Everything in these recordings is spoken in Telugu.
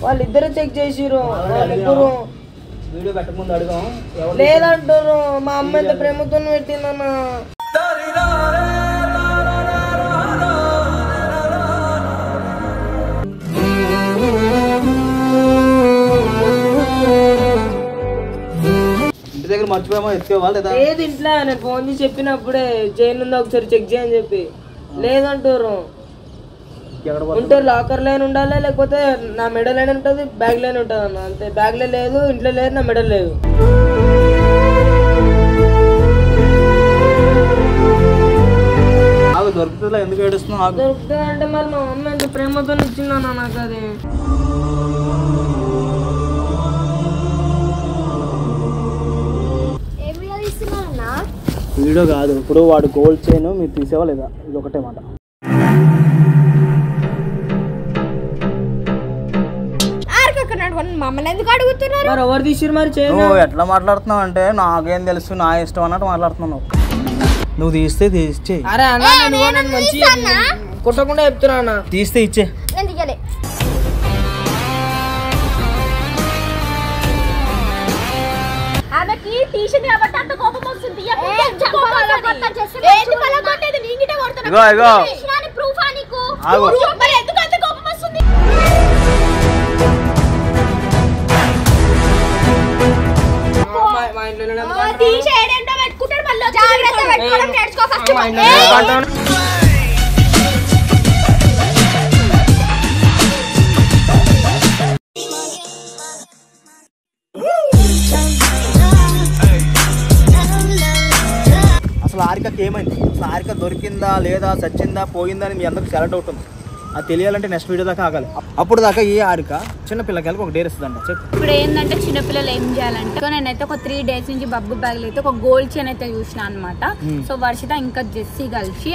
వాళ్ళిద్దరు చెక్ చేసిరు ముగ్గురు వీడియో పెట్టకముందు అడుగుదాం లేదంటారు మా అమ్మ ఎంత ప్రేమతో పెట్టిందన్న ఇంటి దగ్గర మర్చిపోయామో ఎత్తుకోవాలి లేదా లేదు ఇంట్లో నేను ఫోన్ చేసి చెప్పినప్పుడే జైన్ ఉందా ఒకసారి చెక్ చేయని చెప్పి లేదంటారు ఉంటే లాకర్ లైన్ ఉండాలి లేకపోతే నా మెడల్ లైన్ ఉంటుంది బ్యాగ్ లైన్ ఉంటుంది అన్న అంతే బ్యాగ్ లో లేదు ఇంట్లో లేదు నా మెడల్ లేదు దొరుకుతుందా ఎందుకు ఏడుస్తున్నావు దొరుకుతుంది అంటే మరి మా అమ్మ ఎంత ప్రేమతో ఇచ్చిందన్న నాకు అది వీడియో కాదు ఇప్పుడు వాడు గోల్డ్ చైన్ మీరు తీసేవా లేదా ఇది ఒకటే మాట మమ్మల్ని ఎందుకు అడుగుతున్నారు మరి ఎవరు తీసిరు మరి నువ్వు ఎట్లా మాట్లాడుతున్నావు అంటే నాకేం తెలుసు నా ఇష్టం అన్నట్టు మాట్లాడుతున్నావు నువ్వు తీస్తే తీస్తే అరే అన్న నేను మంచిగా కుట్టకుండా చెప్తున్నా తీస్తే ఇచ్చే నేను తీయలే ఆమెకి టీషర్ట్ కాబట్టి అంత కోపం వస్తుంది ప్రూఫ్ నీకు మరి ఎందుకు అంత కోపం వస్తుంది టీషర్ట్ ఏంటో పెట్టుకుంటాడు మళ్ళీ జాగ్రత్త పెట్టుకోవడం నేర్చుకో ఫస్ట్ అసలు ఆరికకి ఏమైంది అసలు ఆరిక దొరికిందా లేదా చచ్చిందా పోయిందా అని మీ అందరికి చాలా డౌట్ ఉంది అది తెలియాలంటే నెక్స్ట్ వీడియో దాకా ఆగాలి అప్పుడు దాకా ఈ ఆరిక చిన్న పిల్లకాయలకు ఒక డేర్ ఇస్తుందంట చెప్పు ఇప్పుడు ఏంటంటే చిన్నపిల్లలు ఏం చేయాలంటే నేనైతే ఒక 3 days నుంచి బబ్బు బ్యాగ్లో అయితే ఒక గోల్డ్ చైన్ అయితే చూసిన అనమాట సో వర్షిత ఇంకా జెస్సీ కలిసి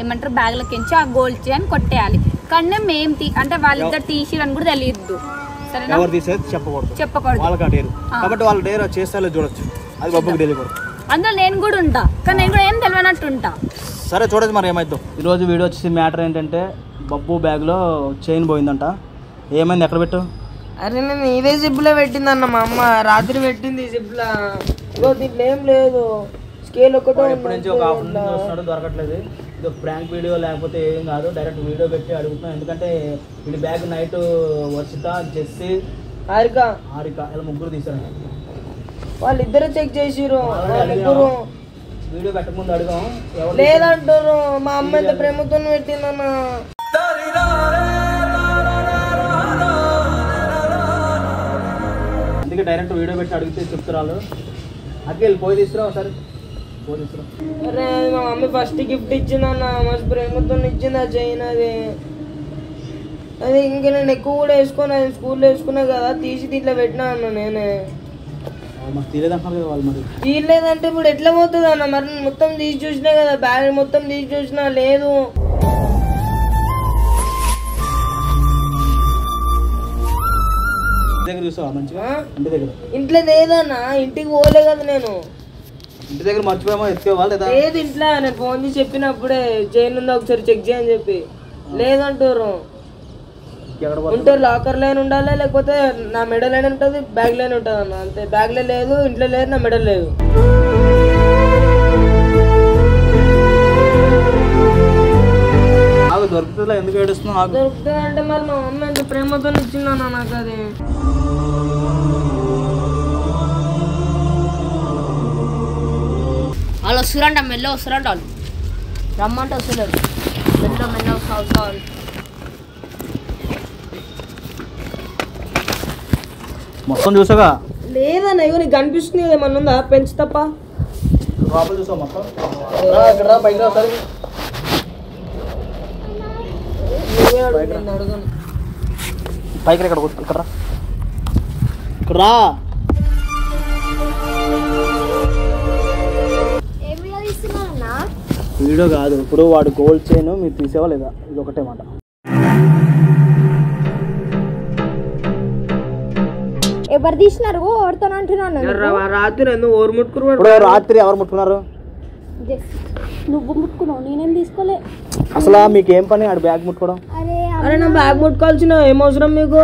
ఏమంటారు బ్యాగ్లకించి ఆ గోల్డ్ చైన్ కొట్టేయాలి కానీ మేము అంటే వాళ్ళిద్దరు తీసిరు అని కూడా తెలియద్దు సరేనా ఎవరు తీసేది చెప్పకూడదు వాళ్ళకి ఆ డేరు కాబట్టి వాళ్ళ డేర్ చేస్తే చూడొచ్చు అది బబ్బుకి తెలియకూడదు అందులో నేను కూడా ఉంటా కానీ నేను కూడా ఏం తెలియనట్టు ఉంటా సరే చూడొచ్చు మరి ఏమైద్దో ఈరోజు వీడియో వచ్చేసి మ్యాటర్ ఏంటంటే బబ్బు బ్యాగ్లో చైన్ పోయిందంట ఏమైంది ఎక్కడ పెట్టు అరే నేను ఇదే జిప్లో పెట్టిందన్న మా అమ్మ రాత్రి పెట్టింది జిప్లా దీంట్లో ఏం లేదు స్కేల్ ఒకటో ఎప్పటి నుంచి ఒక హాఫ్ నుంచి వస్తున్నాడు దొరకట్లేదు ఇది ప్రాంక్ వీడియో లేకపోతే ఏం కాదు డైరెక్ట్ వీడియో పెట్టి అడుగుతున్నాం ఎందుకంటే వీడి బ్యాగ్ నైట్ వర్షిత జెస్సీ హారిక ఇలా ముగ్గురు తీసారు వాళ్ళిద్దరు చెక్ చేసిరు ముగ్గురు వీడియో పెట్టకముందు అడుగుదాం లేదంటారు మా అమ్మ ఎంత ప్రేమతో పెట్టిందన్న అందుకే డైరెక్ట్ వీడియో పెట్టి అడిగితే చెప్తారు అక్కడ పోయి తీసుకురా ఒకసారి పోయి తీసుకురా అరే మా మమ్మీ ఫస్ట్ గిఫ్ట్ ఇచ్చిందన్న మస్తు ప్రేమతో ఇచ్చింది ఆ చైన్ అది ఇంక నేను ఎక్కువ కూడా వేసుకున్నా స్కూల్లో వేసుకున్నా కదా తీసి దీంట్లో పెట్టినా అన్న నేనే మాకు తీయలేదంటున్నారు కదా వాళ్ళు మరి తీయలేదంటే ఇప్పుడు ఎట్లా పోతుంది అన్న మరి మొత్తం తీసి చూసినా కదా బ్యాగ్ మొత్తం తీసి చూసినా లేదు దగ్గర చూసావా మంచిగా ఇంటి దగ్గర ఇంట్లో లేదన్న ఇంటికి పోలే కదా నేను ఇంటి దగ్గర మర్చిపోయామో ఎత్తుకోవాలి లేదా లేదు ఇంట్లో నేను ఫోన్ చేసి చెప్పినప్పుడే జైన్ ఉందా ఒకసారి చెక్ చేయని చెప్పి లేదంటారు ఉంటే లాకర్ లైన్ ఉండాలి లేకపోతే నా మెడల్ లైన్ ఉంటుంది బ్యాగ్ లైన్ ఉంటుంది అన్న అంతే బ్యాగ్ లో లేదు ఇంట్లో లేదు నా మెడల్ లేదు దొరుకుతుందా ఎందుకు ఏడుస్తున్నావు దొరుకుతుంది అంటే మరి మా అమ్మ ఎంత ప్రేమతో ఇచ్చిందన్న నాకు అది వాళ్ళు వస్తురంట మెల్ల వస్తురంట వాళ్ళు రమ్మంటే వస్తున్నారు మెల్ల వస్తారు మొత్తం చూసాగా లేదన్న ఇగో నీకు కనిపిస్తుంది కదా ఏమన్నా ఉందా పెంచు తప్ప లోపల చూసావు మొత్తం ఇక్కడ బయట ఒకసారి పైకి ఇక్కడ ఇక్కడ రా వీడియో కాదు ఇప్పుడు వాడు గోల్డ్ చైన్ మీరు తీసేవా లేదా ఇది ఒకటే మాట ఎవరు తీసినారు ఎవరితో అంటున్నాను రాత్రి ఎవరు ముట్టుకున్నారు ఇప్పుడు రాత్రి ఎవరు ముట్టుకున్నారు నువ్వు ముట్టుకున్నావు నేనేం తీసుకోలే అసలు మీకు ఏం పని ఆడు బ్యాగ్ ముట్టుకోవడం అరే నా బ్యాగ్ ముట్టుకోవాల్సిన ఏం అవసరం మీకు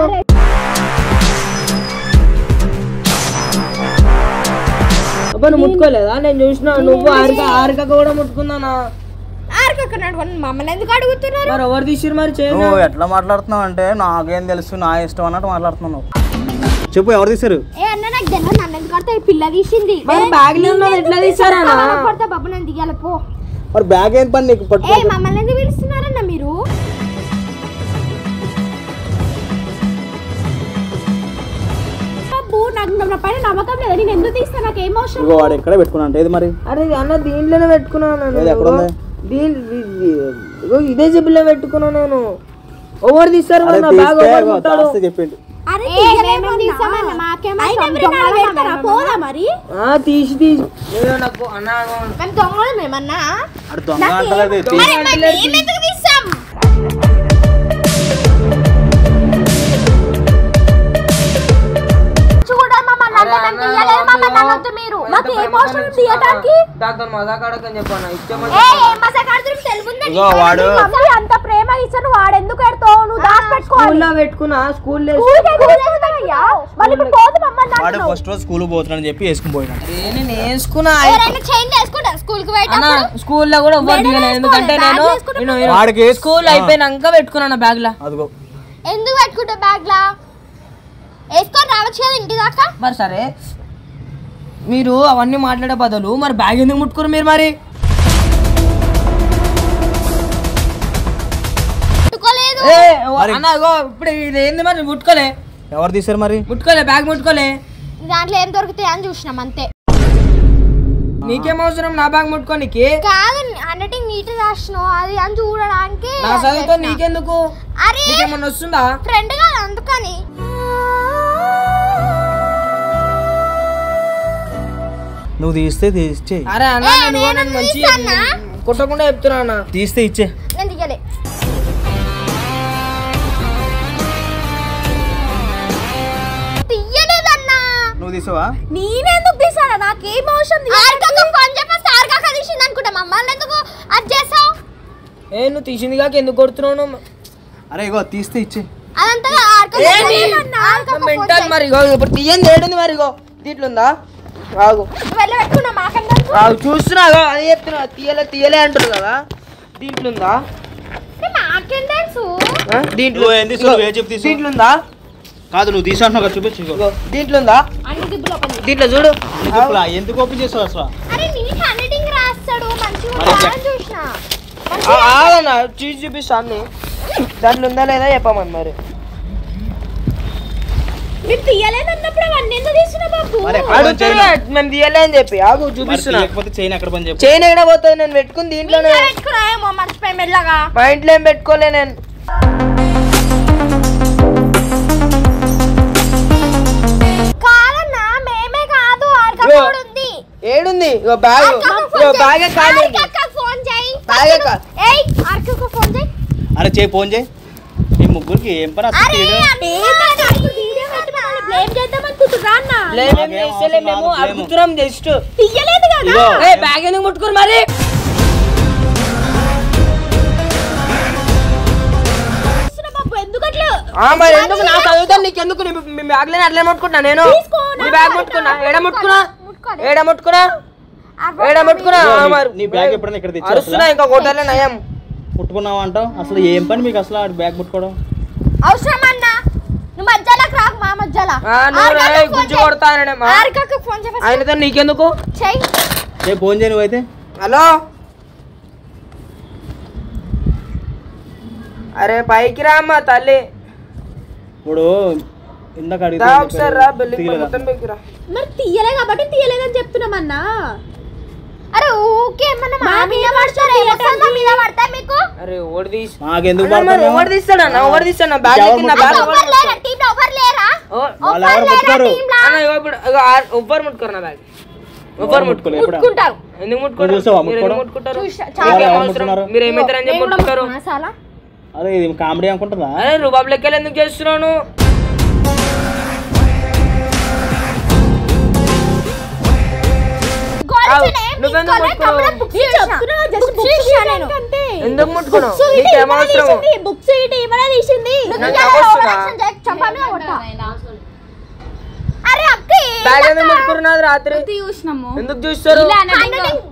అబ్బా నువ్వు ముట్టుకోలేదా? నేను చూసిన నువ్వు ఆరిక కూడా ముట్టుకున్నానా? మమ్మల్ని ఎందుకు అడుగుతున్నారు? మరి ఎవరు తీసిరు మరి? నువ్వు ఎట్లా మాట్లాడుతున్నావు అంటే నాకేం తెలుసు, నా ఇష్టం అన్నట్టు మాట్లాడుతున్నావు. చెప్పు ఎవరు తీసారు? పిల్ల తీసింది. బ్యాగ్ ఎట్లా తీసారా? బాబు నేను దిగాల పో. మరి బ్యాగ్ ఏం పని నీకు? మమ్మల్ని ఎందుకు పిలుస్తున్నారన్న మీరు? నాకు పైన నమ్మకం లేదు. నేను ఎందుకు తీస్తా? నాకు ఏం అవసరం. వాడు ఎక్కడ పెట్టుకున్నా ఏది మరి? అరే అన్న దీంట్లోనే పెట్టుకున్నాను. ఇదే జబ్బులో పెట్టుకున్నాను నేను. ఎవరు తీస్తారు? చెప్పిండు. తీసి నాకు అంత ప్రేమ ఇచ్చాను వాడెందుకు పెడతావు? నువ్వు పెట్టుకున్నా స్కూల్లో ఫస్ట్ రోజు స్కూల్ పోతున్నాను చెప్పి వేసుకుని పోయినా. నేను వేసుకున్నా స్కూల్లో కూడా ఎవ్వరు దిగలేదు. ఎందుకంటే నేను స్కూల్ అయిపోయినాక పెట్టుకున్నాను బ్యాగ్ లా. అదిగో ఎందుకు పెట్టుకుంటా బ్యాగ్ లా? వేసుకొని రావచ్చు కదా ఇంటి దాకా. మరి సరే మీరు అవన్నీ మాట్లాడే బదులు మరి బ్యాగ్ ఎందుకు ముట్టుకోరు మీరు? మరి ఇప్పుడు ఇది ఏంది మరి? ముట్టుకోలే. ఎవరు తీసారు మరి? ముట్టుకోలే, బ్యాగ్ ముట్టుకోలే. దాంట్లో ఏం దొరుకుతాయి అని చూసినాం అంతే. నీకేం అవసరం నా బ్యాగ్ ముట్టుకోనికి? కాదు అన్నట్టు నీట్ రాసినావు అది అని చూడడానికి. నా చదువుతో నీకెందుకు? నీకేమన్నా వస్తుందా? ఫ్రెండ్ కాదు అందుకని. నువ్వు తీస్తే తీస్తే. అరే అన్న మంచి కొట్టకుండా చెప్తున్నా. తీస్తే ఇచ్చే. నేను దిగలే. తీయలేదన్నా. నువ్వు తీసావా? నేనెందుకు తీసానా? నాకేం అవసరం? అనుకుంటా మమ్మల్ని ఎందుకు అది చేసావు? నువ్వు తీసింది కాక ఎందుకు కొడుతున్నావు? అరే ఇగో తీస్తే ఇచ్చే. అదంతా మరి ఇప్పుడు తీయండి ఏడుంది మరి? ఇగో దీంట్లుందా? చూస్తున్నా అదే చెప్తున్నా. తీయలే అంటారు కదా. దీంట్లుందా? దీంట్లుందా? కాదు నువ్వు తీసాను కదా చూపించు. దీంట్లుందా? దీంట్లో చూడు. ఎందుకు ఓపెన్ చేసావు అసలు? చూసి చూపిస్తాను. దాంట్లో ఉందా లేదా చెప్పమని మరి. మేము తీయలేదన్నప్పుడు అవన్నీ ఎందుకు తీసినా బాబు? మేము తీయలే అని చెప్పి ఆగు చూపిస్తున్నా. చైన్ ఎక్కడ పని చెప్పు. చైన్ ఎక్కడ పోతుంది? నేను పెట్టుకుని దీంట్లోనే పెట్టుకున్నాయేమో మర్చిపోయి మెల్లగా. మా ఇంట్లో ఏం పెట్టుకోలే నేను. కాదన్నా మేమే కాదు ఉంది. ఏడుంది? బ్యాగ్ బ్యాగే కాదు. ఫోన్ చేయి. ఫోన్ చేయి. అరే చేయి ఫోన్ చేయి. ఈ ముగ్గురికి ఏం పని? బ్యాగ్ ఎందుకు ముట్టుకోరు మరి? మరి ఎందుకు నా చదువుతాను నీకెందుకు? మీ బ్యాగ్ లేని అట్లే ముట్టుకుంటున్నా నేను. నీ బ్యాగ్ ముట్టుకున్నా. ఏడ ముట్టుకున్నా అరుస్తున్నా. ఇంకా కొట్టాలే నయం. ముట్టుకున్నావు అంటావు. అసలు ఏం పని మీకు అసలు బ్యాగ్ ముట్టుకోవడం? అవసరం అన్నా. నువ్వు మధ్యలోకి రాకు. మా మధ్యలో గుంజు కొడతా ఆయనతో నీకెందుకు? ఫోన్ చేయి నువ్వైతే. హలో అరే పైకి రామ్మా తల్లి. ఇప్పుడు ఇందాక ఒకసారి రా. బిల్డింగ్ మొత్తం పైకి రా. మరి తీయలే కాబట్టి తీయలేదని చెప్తున్నామన్నా. అరే ఊకే ఏమన్నా మా మీద పడతారా? మా మీద పడతా మీకు? అరే ఓడి తీసి నాకెందుకు పడతారు? ఓడి తీస్తాడన్నా. ఓడి తీస్తాడు. నా బ్యాగ్ కింద బ్యాగ్ ఓవర్ లేరా? టీమ్ లో ఓవర్ లేరా? వాళ్ళు ఎవరు ముట్టుకోరు అన్న. ఇప్పుడు ఓవర్ ముట్టుకోరు. నా బ్యాగ్ ఓవర్ ముట్టుకోలేదు. ముట్టుకుంటారు. ఎందుకు ముట్టుకోరు? మీరు ఏమైతారని చెప్పి ముట్టుకుంటారు? అరే ఇది కామెడీ అనుకుంటుందా? అరే రూబాబు లెక్కలు ఎందుకు చేస్తున్నాను? ఎందుకు ముట్టుకున్నావు? బ్యాగ్ ఎందుకు ముట్టుకున్నది రాత్రి చూసినాము ఎందుకు చూస్తారు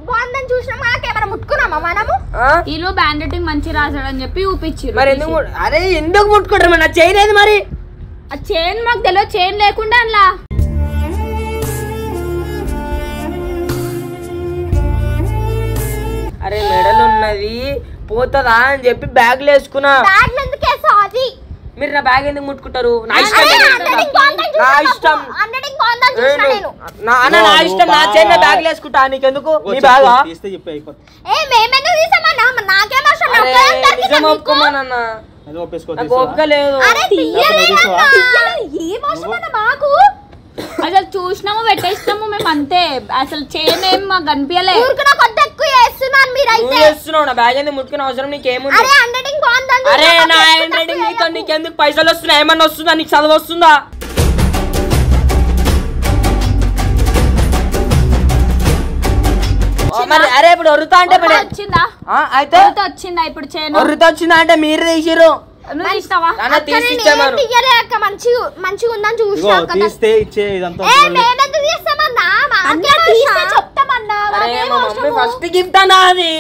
బాగుందని చూసినాం మాకేమైనా ముట్టుకున్నామా మనము వీళ్ళు బ్యాండ్ రైటింగ్ మంచి రాసాడని చెప్పి చూపించారు మరి ఎందుకు అరే ఎందుకు ముట్టుకుంటారు మరి నాకు చేయలేదు మరి ఆ చైన్ మాకు తెలియదు చైన్ లేకుండా అలా అరే మెడలు ఉన్నది పోతుందా అని చెప్పి బ్యాగ్లు వేసుకున్నా మీరు నా బ్యాగ్ ఎందుకు ముట్టుకుంటారు నా ఇష్టం నా ఇష్టం నా ఇష్టం నా చైన్ నా బ్యాగ్ వేసుకుంటా నీకెందుకు నీ బ్యాగ్ నిజం ఒప్పుకోమన్నా ఒప్పుకోలేదు అసలు చూసినాము పెట్టేసినాము మేము అంతే అసలు చైన్ ఏం మాకు కనిపించలేదు నా బ్యాగ్ ఎందుకు ముట్టుకునే అవసరం నీకేముంది అరే నా హ్యాండ్ రైటింగ్ నీతో నీకెందుకు పైసలు వస్తున్నాయి ఏమన్నా వస్తుందా నీకు చదువు వస్తుందా మరి అరే ఇప్పుడు వరుతా అంటే వచ్చిందా అయితే వచ్చిందా ఇప్పుడు చైన్ వరుతా వచ్చిందా అంటే మీరు తీసిరు మంచిగా ఉందని చూసినా చెప్తామన్నా ఫస్ట్ గిఫ్ట్ అన్నా అది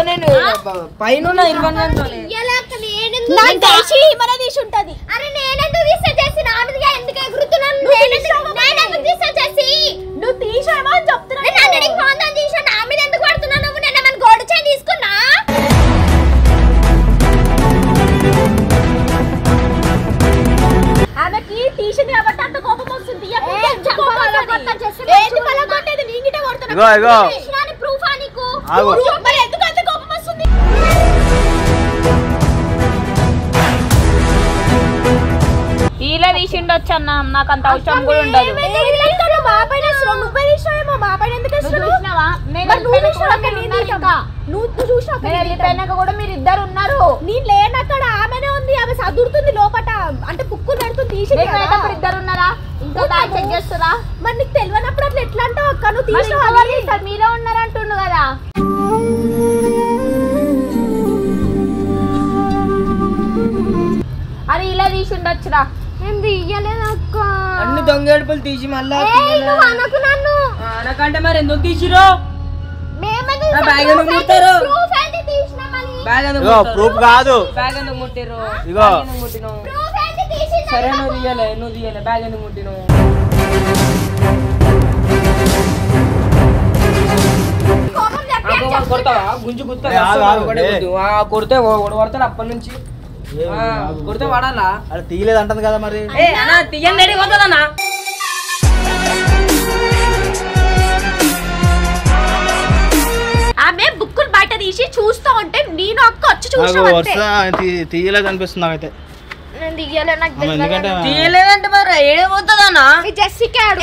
నేను పైన అరే నేనెందుకు తీసేసి నా మీదగా ఎందుకు ఎగురుతున్నాను నువ్వు తీసావా అని చెప్తున్నా తీసా నా మీద ఎందుకు పడుతున్నావు నువ్వు నేను ఏమైనా గోల్డ్ చైన్ తీసుకున్నా ఆమెకి తీసింది కాబట్టి అంత కోపం వస్తుంది ప్రూఫ్ నీకు ఎందుకు అంత కోపం వస్తుంది ఇలా తీసిండొచ్చు అన్న నాకు అంత అవసరం కూడా ఉండదు కూడా మీరు ఇద్దరు ఉన్నారు నేను లేనక్కడ ఆమెనే ఉంది ఆమె చదువుతుంది లోపట అంటే బుక్కులు పెడుతూ తీసి ఇద్దరు ఉన్నారా ఇంకా చెక్ చేస్తారా మరి నీకు తెలియనప్పుడు అట్లా ఎట్లా అంటావు అక్క నువ్వు తీసి మీరే ఉన్నారంటుండు కదా అరే ఇలా తీసిండొచ్చురా అన్ని దొంగేడుపులు తీసి మళ్ళా అనకంటే మరి ఎందుకు తీసిరు బ్యాగ్ ఎందుకు ముట్టారు ప్రూఫ్ కాదు బ్యాగ్ ఎందుకు ముట్టారు ముట్టినావు సరే నువ్వు తీయలే బ్యాగ్ ఎందుకు ముట్టినావు కొడతావా గుంజు గుర్తా కొడితే కొడతాడు అప్పటి నుంచి కొడితే వాడాలా అది తీయలేదు అంటుంది కదా మరి తీయండి పోతుందన్నా ఆమె బుక్కులు బయట తీసి చూస్తా ఉంటే నేను అక్క వచ్చి చూస్తా తీయలేదు అనిపిస్తుంది నాకైతే తీయలేదంటే మరి ఏడబోతుందన్నా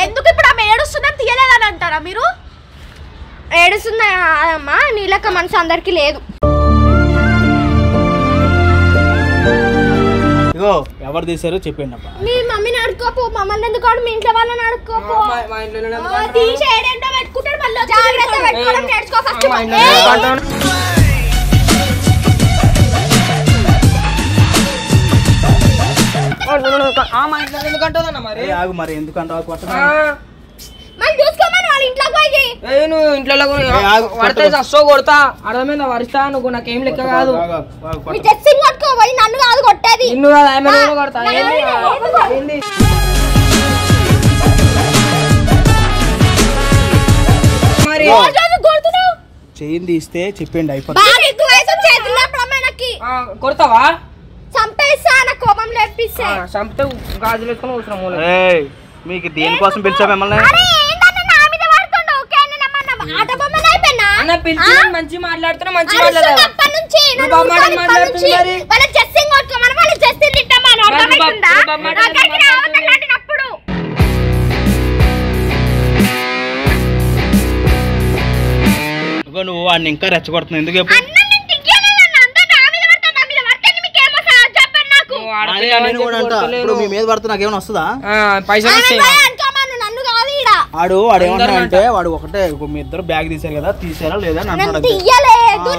ఎందుకు ఇప్పుడు ఆమె ఏడుస్తుందని తీయలేదని అంటారా మీరు ఏడుస్తుందా అమ్మా నీలక మనసు అందరికి లేదు ఇగో ఎవరు తీసారో చెప్పండి అబ్బా మీ మమ్మీని అడుక్కోపో మమ్మల్ని ఎందుకు మీ ఇంట్లో వాళ్ళని అడుక్కోపో తీసి ఏడేంటో పెట్టుకుంటాడు మళ్ళీ జాగ్రత్త పెట్టుకోవడం నేర్చుకో ఫస్ట్ మరి ఆగు మరి ఎందుకంటావు మళ్ళీ చూసుకోమని వాళ్ళ ఇంట్లోకి పోయి నువ్వు ఇంట్లో పడితే అస్సో కొడతా అర్థమైందా వరుస్తా నువ్వు నాకేం లెక్క కాదు మీ డ్రెస్సింగ్ పట్టుకోపోయి నన్ను కాదు కొట్టేది నిన్ను కాదు ఆమె కొడతా మరి చైన్ తీస్తే చెప్పండి అయిపోతుంది కొడతావా చంపేస్తా నా కోపం లేపిస్తే చంపితే గాజులు వేసుకొని అవసరం మీకు దేనికోసం పిలిచా మిమ్మల్ని మంచి మాట్లాడుతున్నా మంచి నువ్వు వాడిని ఇంకా రెచ్చగొడుతున్నావు ఎందుకు ఇప్పుడు మీ మీద పడుతున్నా నాకేమైనా వస్తుందా పైసలు వాడు ఏమన్నా అంటే వాడు ఒకటే మీ ఇద్దరు బ్యాగ్ తీసారు కదా తీసారా లేదా తీయలేదు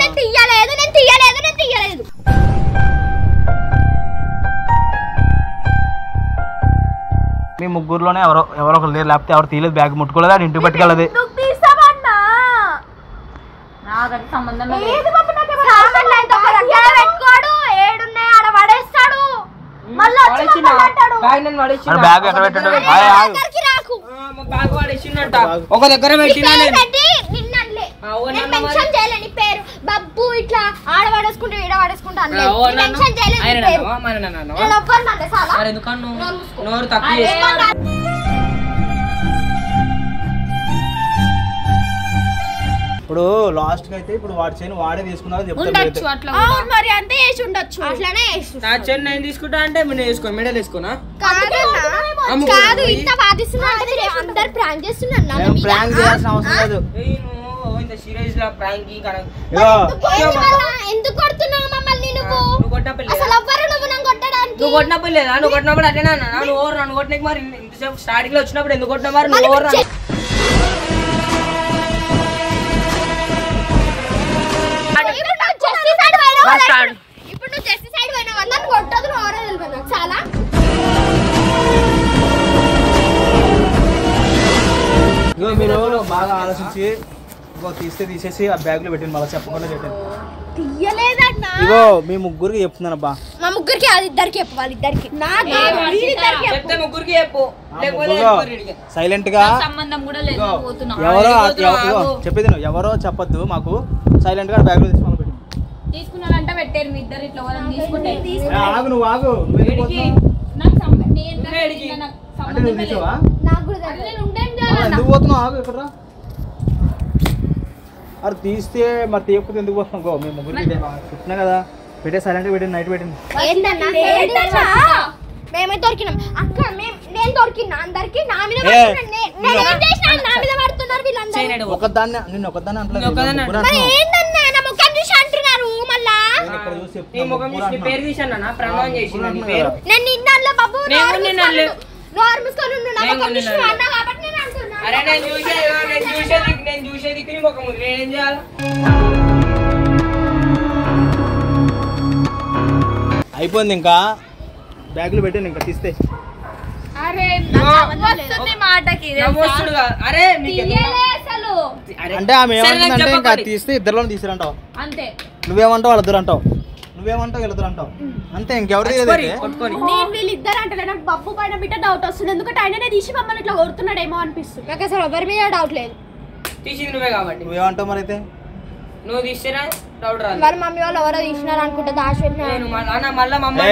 ముగ్గురులోనే ఎవరో ఒకరు లేరు, లేకపోతే ఎవరు తీయలేదు, బ్యాగ్ ముట్టుకోలేదు, అది ఇంటికి పట్టుకెళ్ళదు. నాకైతే సంబంధం లేదు. బ్యాగ్ ఎక్కడ పెట్టాడు? ఒక దగ్గర పెట్టినా బబ్బు ఇట్లా ఆడ పడేసుకుంటా ఈడ పడేసుకుంటా నోరు తక్కువ. ఇప్పుడు లాస్ట్ కి అయితే ఇప్పుడు వాడి చైన్ వాడే తీసుకున్నారని చెప్తాను. మరి అంతే వేసి ఉండొచ్చు, అట్లానే నా చైన్ నేను తీసుకుంటా అంటే నేను వేసుకోను, మెడల్ వేసుకోనా? కాదు ఇంత బాధిస్తున్నా అందరు ప్రాంక్ చేస్తున్నారు. ప్రాంక్ చేయాల్సిన అవసరం లేదు. సీరియస్ గా ప్రాంక్ ఎందుకు కొడుతున్నావు మమ్మల్ని? నువ్వు అసలు ఎవ్వరు నువ్వు నన్ను కొట్టడానికి? నువ్వు కొట్టినప్పుడు లేదా? నువ్వు కొట్టినప్పుడు అట్లేనా? నువ్వు ఓవర్ నన్ను కొట్టడానికి మరి ఇంతసేపు స్టార్టింగ్ లో వచ్చినప్పుడు ఎందుకు కొట్టినా మరి? నువ్వు ఓవర్ ఇప్పుడు నువ్వు జస్ట్ సైడ్ పోయినావు నన్ను కొట్టదు, నువ్వు ఓవర్ వెళ్ళిపోయినావు చాలా. మీరు బాగా ఆలోచించి తీసేసి ఆ బ్యాగ్ లో పెట్టింది, మళ్ళీ చెప్పకుండా చెప్పాను. తీయలేదన్నా. ఇగో మీ ముగ్గురికి చెప్తున్నాను అబ్బా. మా ముగ్గురికి అది ఇద్దరికి చెప్పు, వాళ్ళిద్దరికి చెప్తే ముగ్గురికి చెప్పు, సైలెంట్ గా సంబంధం కూడా లేదు. చెప్పేది ఎవరో చెప్పొద్దు, మాకు సైలెంట్ గా బ్యాగ్ లో తీసి మళ్ళీ పెట్టింది. తీసుకున్నారంటే పెట్టారు మీ ఇద్దరు ఇట్లా తీసుకుంటే. ఆగు నువ్వు ఆగు. అంటే నువ్వు తీసావా? ఎందుకు పోతున్నావు? ఆగు ఇక్కడ అది తీస్తే మరి తీయకపోతే ఎందుకు వస్తున్నావు? గో మీ ముగ్గురికి చెప్తున్నా కదా, పెట్టే సైలెంట్ పెట్టింది, నైట్ పెట్టింది. మేమే దొరికినాం అక్క, నేను దొరికినా అందరికి. నా మీద పడుతున్నారు వీళ్ళందరూ. ఒకదాన్ని నిన్ను ఒకదాన్ని అంటున్నారు. పేరు తీసాను ప్రమాణం చేసి నేను నిన్న బాబు అరే నేను చూసేది నేనేం చేయాలి? అయిపోయింది, ఇంకా బ్యాగులు పెట్టాను, ఇంకా తీస్తే అంటే ఆమె ఏమంటుందంటే ఇంకా తీస్తే ఇద్దరులో తీసిరంటావు. అంతే. నువ్వేమంటావు వాళ్ళిద్దరు అంటావు, నువ్వేమంటావు వీళ్ళిద్దరు అంటావు, అంతే. ఇంకెవరు నేను వీళ్ళిద్దరు అంటే నాకు బబ్బు పైన బిడ్డ డౌట్ వస్తుంది, ఎందుకంటే ఆయననే తీసి మమ్మల్ని ఇట్లా కొడుతున్నాడేమో అనిపిస్తుంది. నాకు అసలు ఎవరి మీద డౌట్ లేదు. తీసింది నువ్వే కాబట్టి నువ్వేమంటావు మరి? అయితే నువ్వు తీసినా డౌట్ రాదు. వాళ్ళ మమ్మీ వాళ్ళు ఎవరో తీసినారు అనుకుంటా, దాచి పెట్టిన మళ్ళా మమ్మీ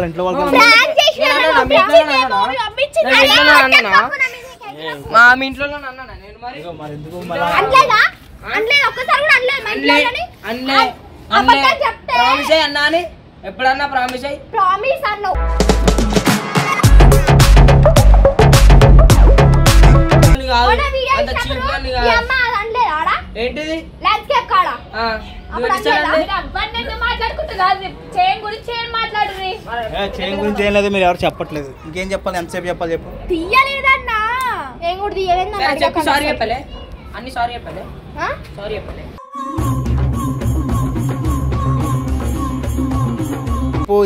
ఇంట్లో వాళ్ళు మా ఇంట్లో అన్నా నేను మరి ప్రామిస్ అయ్యి అన్నా అని ఎప్పుడన్నా ప్రామిస్ అయ్యి ప్రామిస్ అన్నావు. ఏంటిది చైన్ గురించి ఏం లేదు, మీరు ఎవరు చెప్పట్లేదు. ఇంకేం చెప్పాలి? ఎంతసేపు చెప్పాలి చెప్పు. తీయలేదన్నా, ఏం కూడా తీయలేదు. సారీ చెప్పలే, అన్ని సారీ చెప్పలే, సారీ చెప్పలే.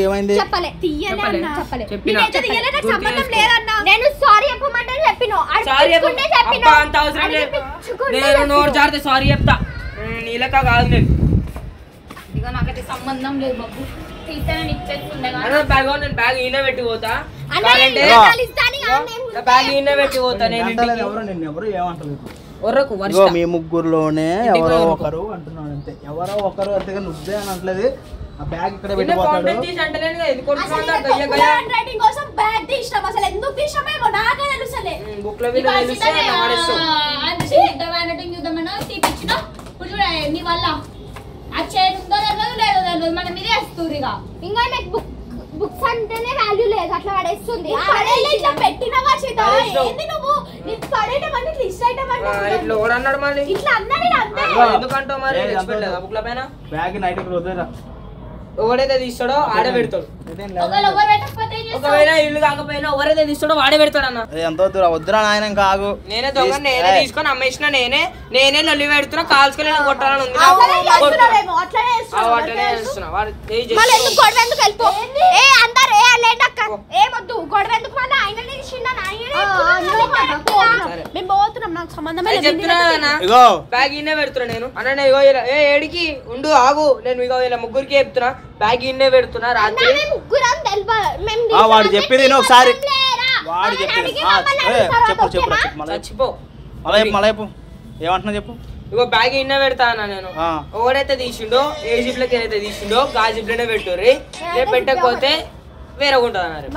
ఏమైంది? చెప్పలే, తీయలేదన్నా, చెప్పలే. సంబంధం లేదన్నా. నేను సారీ చెప్పమంటే చెప్పిన అంత అవసరం లేదు. నేను నోరు జారితే సారీ చెప్తా, నీలక కాదు. నేను ఇక నాకైతే సంబంధం లేదు బాబు, బ్యాగ్ ఈయన పెట్టి పోతా, బ్యాగ్ ఈయన పెట్టి పోతా. నేను మీ ముగ్గురులోనే ఎవరో ఒకరు అంటున్నాడు, అంతే. ఎవరో ఒకరు అంతే, నువ్వే అని అంటలేదు. ఆ బ్యాగ్ ఇక్కడ పెట్టిపోతాడు. బుక్స్ అంటేనే వాల్యూ లేదు, అట్లా పడేస్తుంది. పెట్టిన ఎవడైతే తీస్తాడో ఆడ పెడతాడు. ఒకవేళ ఇల్లు కాకపోయినా ఎవరైతే తీస్తాడో వాడే పెడతాడన్న. ఎంత వద్దురా నాయన ఇంకా ఆగు. నేనే దొంగ, నేనే తీసుకొని అమ్మేసిన, నేనే లొల్లి పెడుతున్నా, కాల్చుకొని కొట్టాలని ఉంది. అట్లనే చేస్తున్నా. బ్యాగ్ ఇన్నే పెడుతున్నా నేను అన్న. ఇగో ఏడికి ఉండు ఆగు, నేను ఇగో ఇలా ముగ్గురికి చెప్తున్నా, బ్యాగ్ ఇన్నే పెడుతున్నా. రాత్రి వాడు చెప్పేది ఒకసారి వాడు చెప్పేది చెప్పు చచ్చిపో. మళ్ళీ ఏమంటున్నా చెప్పు. ఇగో బ్యాగ్ ఇన్నే పెడతా అన్న నేను. ఎవడైతే తీసిండో ఏ జిప్లకి ఏదైతే తీసిండో గా జిప్లోనే పెట్టుర్రి. రేపు పెట్టకపోతే వేరే ఉంటుంది అన్నారు.